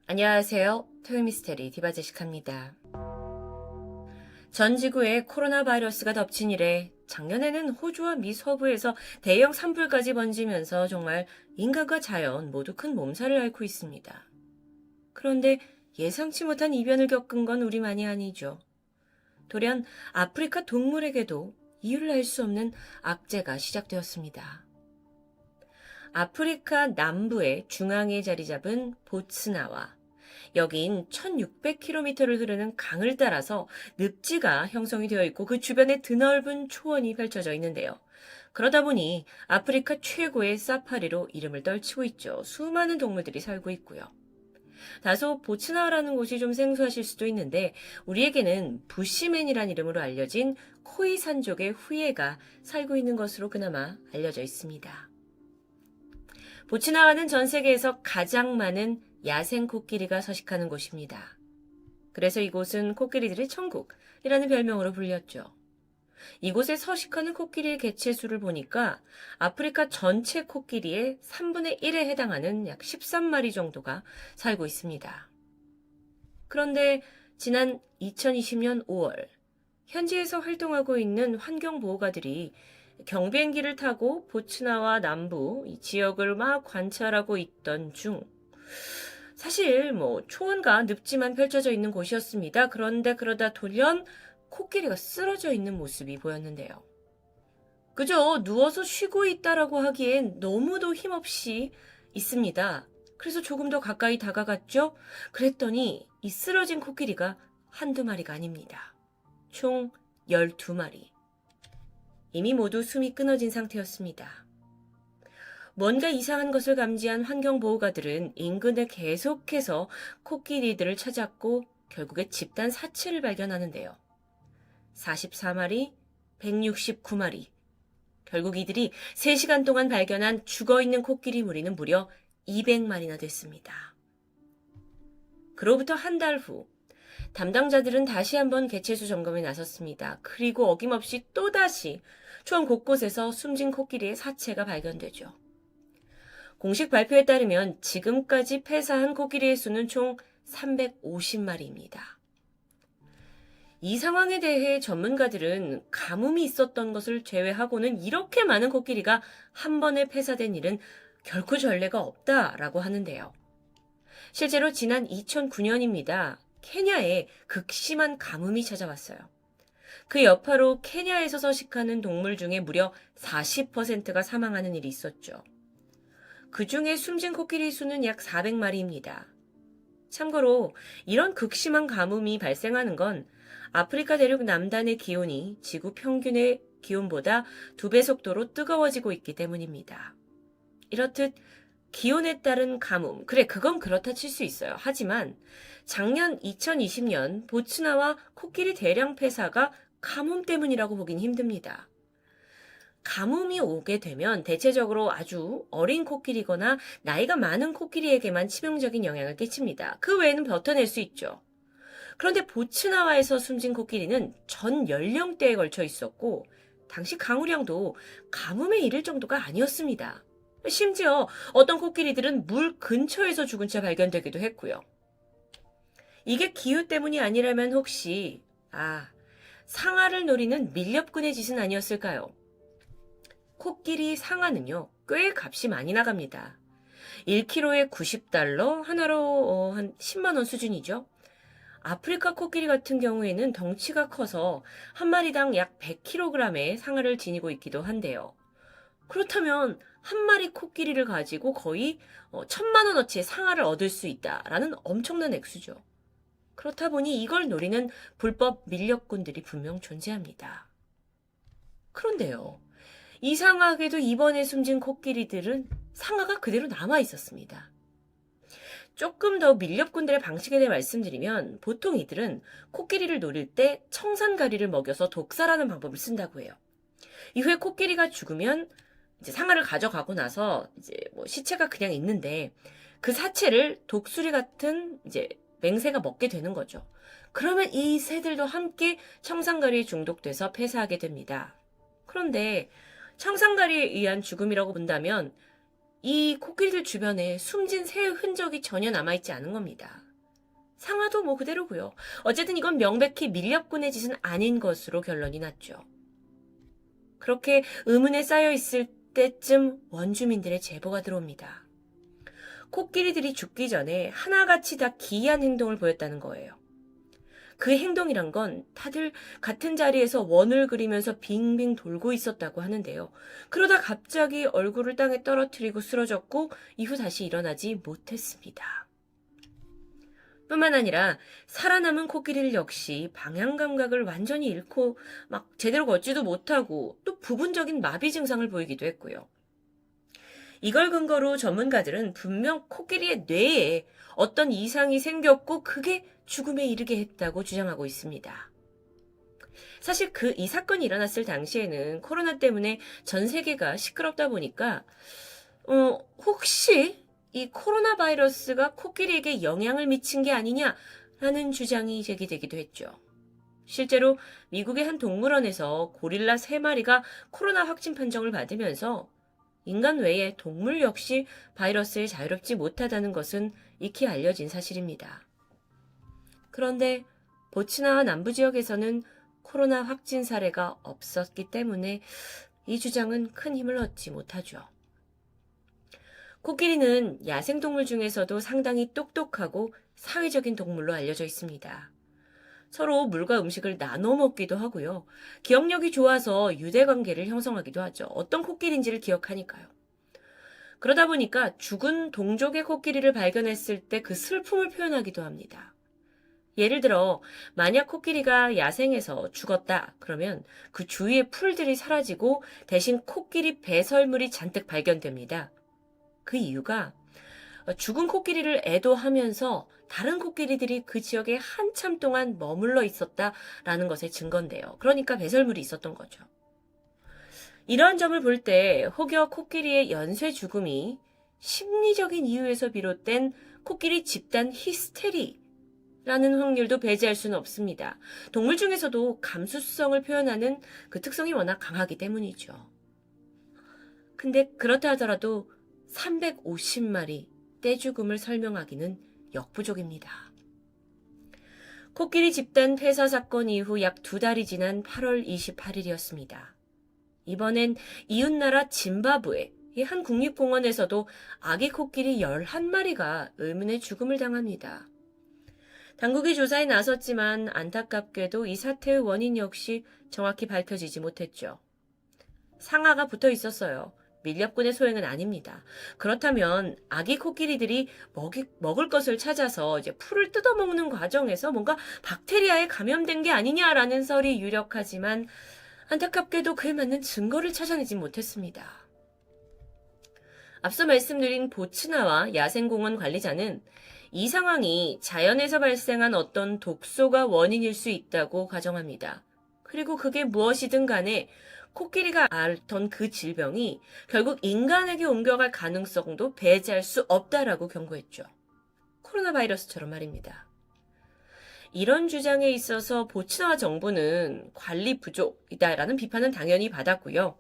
안녕하세요. 토요미스테리 디바제식합니다. 전 지구에 코로나 바이러스가 덮친 이래 작년에는 호주와 미 서부에서 대형 산불까지 번지면서 정말 인간과 자연 모두 큰 몸살을 앓고 있습니다. 그런데 예상치 못한 이변을 겪은 건 우리만이 아니죠. 돌연 아프리카 동물에게도 이유를 알 수 없는 악재가 시작되었습니다. 아프리카 남부의 중앙에 자리 잡은 보츠나와 여긴 1600km를 흐르는 강을 따라서 늪지가 형성이 되어 있고 그 주변에 드넓은 초원이 펼쳐져 있는데요. 그러다 보니 아프리카 최고의 사파리로 이름을 떨치고 있죠. 수많은 동물들이 살고 있고요. 다소 보츠나라는 곳이 좀 생소하실 수도 있는데 우리에게는 부시맨이란 이름으로 알려진 코이산족의 후예가 살고 있는 것으로 그나마 알려져 있습니다. 보츠나와는 전 세계에서 가장 많은 야생 코끼리가 서식하는 곳입니다. 그래서 이곳은 코끼리들의 천국이라는 별명으로 불렸죠. 이곳에 서식하는 코끼리의 개체수를 보니까 아프리카 전체 코끼리의 3분의 1에 해당하는 약 13마리 정도가 살고 있습니다. 그런데 지난 2020년 5월 현지에서 활동하고 있는 환경보호가들이 경비행기를 타고 보츠나와 남부 이 지역을 막 관찰하고 있던 중 사실 초원과 늪지만 펼쳐져 있는 곳이었습니다. 그런데 그러다 돌연 코끼리가 쓰러져 있는 모습이 보였는데요. 그저 누워서 쉬고 있다라고 하기엔 너무도 힘없이 있습니다. 그래서 조금 더 가까이 다가갔죠. 그랬더니 이 쓰러진 코끼리가 한두 마리가 아닙니다. 총 12마리. 이미 모두 숨이 끊어진 상태였습니다. 뭔가 이상한 것을 감지한 환경보호가들은 인근에 계속해서 코끼리들을 찾았고 결국에 집단 사체를 발견하는데요. 44마리, 169마리. 결국 이들이 3시간 동안 발견한 죽어있는 코끼리 무리는 무려 200마리나 됐습니다. 그로부터 한 달 후 담당자들은 다시 한번 개체수 점검에 나섰습니다. 그리고 어김없이 또다시 초원 곳곳에서 숨진 코끼리의 사체가 발견되죠. 공식 발표에 따르면 지금까지 폐사한 코끼리의 수는 총 350마리입니다. 이 상황에 대해 전문가들은 가뭄이 있었던 것을 제외하고는 이렇게 많은 코끼리가 한 번에 폐사된 일은 결코 전례가 없다라고 하는데요. 실제로 지난 2009년입니다. 케냐에 극심한 가뭄이 찾아왔어요. 그 여파로 케냐에서 서식하는 동물 중에 무려 40%가 사망하는 일이 있었죠. 그 중에 숨진 코끼리 수는 약 400마리입니다. 참고로 이런 극심한 가뭄이 발생하는 건 아프리카 대륙 남단의 기온이 지구 평균의 기온보다 2배 속도로 뜨거워지고 있기 때문입니다. 이렇듯 기온에 따른 가뭄, 그래 그건 그렇다 칠 수 있어요. 하지만 작년 2020년 보츠나와 코끼리 대량 폐사가 가뭄 때문이라고 보긴 힘듭니다. 가뭄이 오게 되면 대체적으로 아주 어린 코끼리거나 나이가 많은 코끼리에게만 치명적인 영향을 끼칩니다. 그 외에는 버텨낼 수 있죠. 그런데 보츠나와에서 숨진 코끼리는 전 연령대에 걸쳐 있었고 당시 강우량도 가뭄에 이를 정도가 아니었습니다. 심지어 어떤 코끼리들은 물 근처에서 죽은 채 발견되기도 했고요. 이게 기후 때문이 아니라면 혹시 상아를 노리는 밀렵꾼의 짓은 아니었을까요? 코끼리 상아는요, 꽤 값이 많이 나갑니다. 1kg에 90달러, 하나로 한 10만 원 수준이죠. 아프리카 코끼리 같은 경우에는 덩치가 커서 한 마리당 약 100kg의 상아를 지니고 있기도 한데요. 그렇다면 한 마리 코끼리를 가지고 거의 1000만 원어치의 상아를 얻을 수 있다라는 엄청난 액수죠. 그렇다 보니 이걸 노리는 불법 밀렵꾼들이 분명 존재합니다. 그런데요. 이상하게도 이번에 숨진 코끼리들은 상아가 그대로 남아 있었습니다. 조금 더 밀렵꾼들의 방식에 대해 말씀드리면 보통 이들은 코끼리를 노릴 때 청산가리를 먹여서 독살하는 방법을 쓴다고 해요. 이후에 코끼리가 죽으면 이제 상아를 가져가고 나서 이제 시체가 그냥 있는데 그 사체를 독수리 같은 이제 맹세가 먹게 되는 거죠. 그러면 이 새들도 함께 청산가리에 중독돼서 폐사하게 됩니다. 그런데 청산가리에 의한 죽음이라고 본다면 이 코끼리들 주변에 숨진 새의 흔적이 전혀 남아있지 않은 겁니다. 상아도 뭐 그대로고요. 어쨌든 이건 명백히 밀렵꾼의 짓은 아닌 것으로 결론이 났죠. 그렇게 의문에 쌓여 있을 때쯤 원주민들의 제보가 들어옵니다. 코끼리들이 죽기 전에 하나같이 다 기이한 행동을 보였다는 거예요. 그 행동이란 건 다들 같은 자리에서 원을 그리면서 빙빙 돌고 있었다고 하는데요. 그러다 갑자기 얼굴을 땅에 떨어뜨리고 쓰러졌고 이후 다시 일어나지 못했습니다. 뿐만 아니라 살아남은 코끼리들 역시 방향 감각을 완전히 잃고 막 제대로 걷지도 못하고 또 부분적인 마비 증상을 보이기도 했고요. 이걸 근거로 전문가들은 분명 코끼리의 뇌에 어떤 이상이 생겼고 그게 죽음에 이르게 했다고 주장하고 있습니다. 사실 이 사건이 일어났을 당시에는 코로나 때문에 전 세계가 시끄럽다 보니까 혹시 이 코로나 바이러스가 코끼리에게 영향을 미친 게 아니냐라는 주장이 제기되기도 했죠. 실제로 미국의 한 동물원에서 고릴라 3마리가 코로나 확진 판정을 받으면서 인간 외에 동물 역시 바이러스에 자유롭지 못하다는 것은 익히 알려진 사실입니다. 그런데 보츠나와 남부 지역에서는 코로나 확진 사례가 없었기 때문에 이 주장은 큰 힘을 얻지 못하죠. 코끼리는 야생동물 중에서도 상당히 똑똑하고 사회적인 동물로 알려져 있습니다. 서로 물과 음식을 나눠 먹기도 하고요. 기억력이 좋아서 유대관계를 형성하기도 하죠. 어떤 코끼리인지를 기억하니까요. 그러다 보니까 죽은 동족의 코끼리를 발견했을 때 그 슬픔을 표현하기도 합니다. 예를 들어 만약 코끼리가 야생에서 죽었다 그러면 그 주위의 풀들이 사라지고 대신 코끼리 배설물이 잔뜩 발견됩니다. 그 이유가 죽은 코끼리를 애도하면서 다른 코끼리들이 그 지역에 한참 동안 머물러 있었다라는 것의 증거인데요. 그러니까 배설물이 있었던 거죠. 이러한 점을 볼 때 혹여 코끼리의 연쇄 죽음이 심리적인 이유에서 비롯된 코끼리 집단 히스테리라는 확률도 배제할 수는 없습니다. 동물 중에서도 감수성을 표현하는 그 특성이 워낙 강하기 때문이죠. 근데 그렇다 하더라도 350마리 떼죽음을 설명하기는 역부족입니다. 코끼리 집단 폐사 사건 이후 약 2달이 지난 8월 28일이었습니다. 이번엔 이웃나라 짐바브웨의 한 국립공원에서도 아기 코끼리 11마리가 의문의 죽음을 당합니다. 당국이 조사에 나섰지만 안타깝게도 이 사태의 원인 역시 정확히 밝혀지지 못했죠. 상아가 붙어 있었어요. 밀렵꾼의 소행은 아닙니다. 그렇다면 아기 코끼리들이 먹을 것을 찾아서 이제 풀을 뜯어먹는 과정에서 뭔가 박테리아에 감염된 게 아니냐라는 설이 유력하지만 안타깝게도 그에 맞는 증거를 찾아내지 못했습니다. 앞서 말씀드린 보츠나와 야생공원 관리자는 이 상황이 자연에서 발생한 어떤 독소가 원인일 수 있다고 가정합니다. 그리고 그게 무엇이든 간에 코끼리가 앓던 그 질병이 결국 인간에게 옮겨갈 가능성도 배제할 수 없다라고 경고했죠. 코로나 바이러스처럼 말입니다. 이런 주장에 있어서 보츠나와 정부는 관리 부족이다라는 비판은 당연히 받았고요.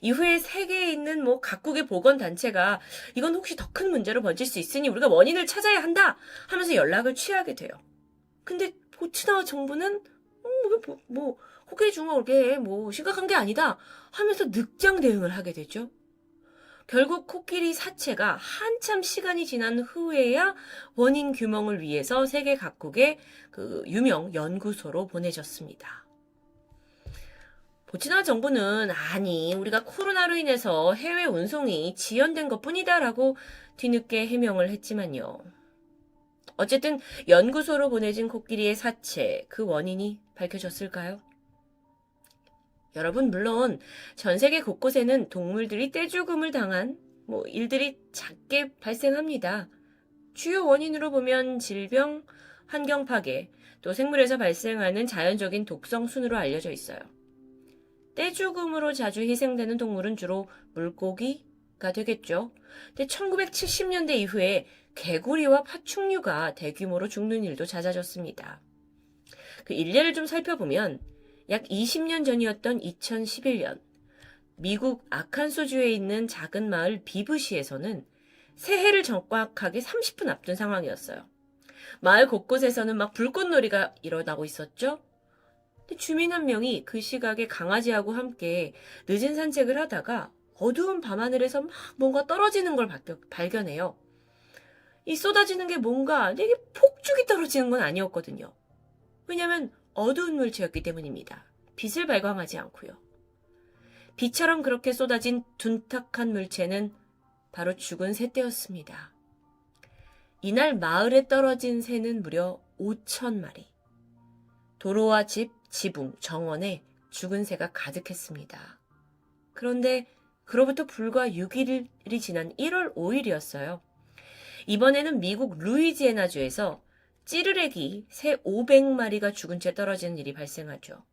이후에 세계에 있는 각국의 보건단체가 이건 혹시 더 큰 문제로 번질 수 있으니 우리가 원인을 찾아야 한다 하면서 연락을 취하게 돼요. 근데 보츠나와 정부는 코끼리 중어 그게 심각한 게 아니다 하면서 늑장 대응을 하게 되죠. 결국 코끼리 사체가 한참 시간이 지난 후에야 원인 규명을 위해서 세계 각국의 그 유명 연구소로 보내졌습니다. 보츠나 정부는 우리가 코로나로 인해서 해외 운송이 지연된 것뿐이다라고 뒤늦게 해명을 했지만요. 어쨌든 연구소로 보내진 코끼리의 사체, 그 원인이 밝혀졌을까요? 여러분, 물론 전 세계 곳곳에는 동물들이 떼죽음을 당한 일들이 잦게 발생합니다. 주요 원인으로 보면 질병, 환경 파괴, 또 생물에서 발생하는 자연적인 독성 순으로 알려져 있어요. 떼죽음으로 자주 희생되는 동물은 주로 물고기가 되겠죠. 근데 1970년대 이후에 개구리와 파충류가 대규모로 죽는 일도 잦아졌습니다. 그 일례를 좀 살펴보면 약 20년 전이었던 2011년 미국 아칸소주에 있는 작은 마을 비브시에서는 새해를 정확하게 30분 앞둔 상황이었어요. 마을 곳곳에서는 막 불꽃놀이가 일어나고 있었죠. 근데 주민 한 명이 그 시각에 강아지하고 함께 늦은 산책을 하다가 어두운 밤하늘에서 막 뭔가 떨어지는 걸 발견해요. 이 쏟아지는 게 뭔가 되게 폭죽이 떨어지는 건 아니었거든요. 왜냐하면 어두운 물체였기 때문입니다. 빛을 발광하지 않고요. 비처럼 그렇게 쏟아진 둔탁한 물체는 바로 죽은 새떼였습니다. 이날 마을에 떨어진 새는 무려 5,000마리. 도로와 집, 지붕, 정원에 죽은 새가 가득했습니다. 그런데 그로부터 불과 6일이 지난 1월 5일이었어요. 이번에는 미국 루이지애나주에서 찌르레기 새 500마리가 죽은 채 떨어지는 일이 발생하죠.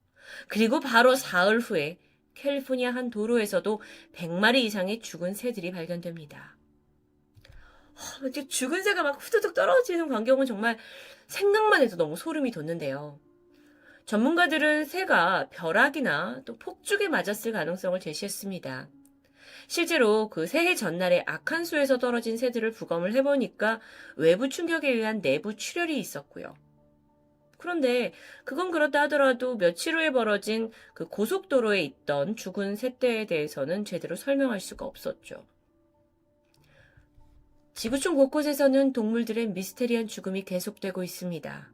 그리고 바로 사흘 후에 캘리포니아 한 도로에서도 100마리 이상의 죽은 새들이 발견됩니다. 죽은 새가 막 후두둑 떨어지는 광경은 정말 생각만 해도 너무 소름이 돋는데요. 전문가들은 새가 벼락이나 또 폭죽에 맞았을 가능성을 제시했습니다. 실제로 그 새해 전날에 아칸소에서 떨어진 새들을 부검을 해보니까 외부 충격에 의한 내부 출혈이 있었고요. 그런데 그건 그렇다 하더라도 며칠 후에 벌어진 그 고속도로에 있던 죽은 새떼에 대해서는 제대로 설명할 수가 없었죠. 지구촌 곳곳에서는 동물들의 미스테리한 죽음이 계속되고 있습니다.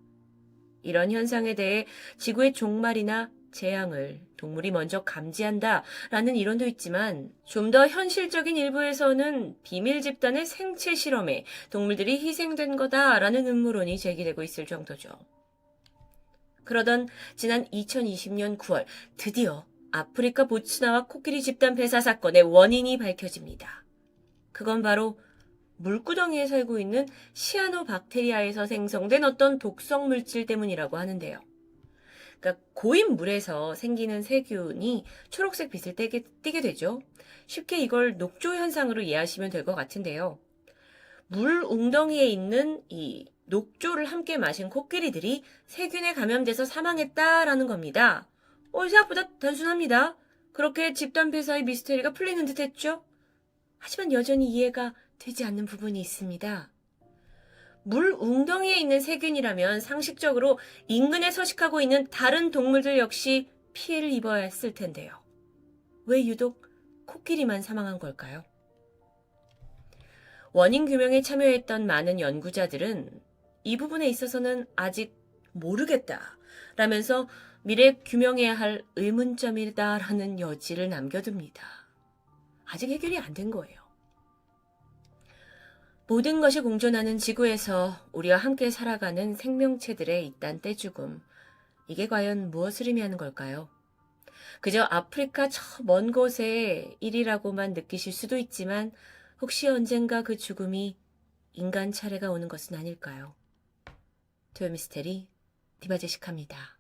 이런 현상에 대해 지구의 종말이나 재앙을 동물이 먼저 감지한다라는 이론도 있지만 좀 더 현실적인 일부에서는 비밀 집단의 생체 실험에 동물들이 희생된 거다라는 음모론이 제기되고 있을 정도죠. 그러던 지난 2020년 9월 드디어 아프리카 보츠나와 코끼리 집단 폐사 사건의 원인이 밝혀집니다. 그건 바로 물구덩이에 살고 있는 시아노박테리아에서 생성된 어떤 독성 물질 때문이라고 하는데요. 그러니까 고인 물에서 생기는 세균이 초록색 빛을 띠게 되죠. 쉽게 이걸 녹조 현상으로 이해하시면 될 것 같은데요. 물 웅덩이에 있는 이 녹조를 함께 마신 코끼리들이 세균에 감염돼서 사망했다라는 겁니다. 생각보다 단순합니다. 그렇게 집단 폐사의 미스테리가 풀리는 듯 했죠. 하지만 여전히 이해가 되지 않는 부분이 있습니다. 물 웅덩이에 있는 세균이라면 상식적으로 인근에 서식하고 있는 다른 동물들 역시 피해를 입어야 했을 텐데요. 왜 유독 코끼리만 사망한 걸까요? 원인 규명에 참여했던 많은 연구자들은 이 부분에 있어서는 아직 모르겠다 라면서 미래 규명해야 할 의문점이다라는 여지를 남겨둡니다. 아직 해결이 안 된 거예요. 모든 것이 공존하는 지구에서 우리와 함께 살아가는 생명체들의 잇단 떼죽음. 이게 과연 무엇을 의미하는 걸까요? 그저 아프리카 저 먼 곳의 일이라고만 느끼실 수도 있지만 혹시 언젠가 그 죽음이 인간 차례가 오는 것은 아닐까요? 토요미스테리 디바제식합니다.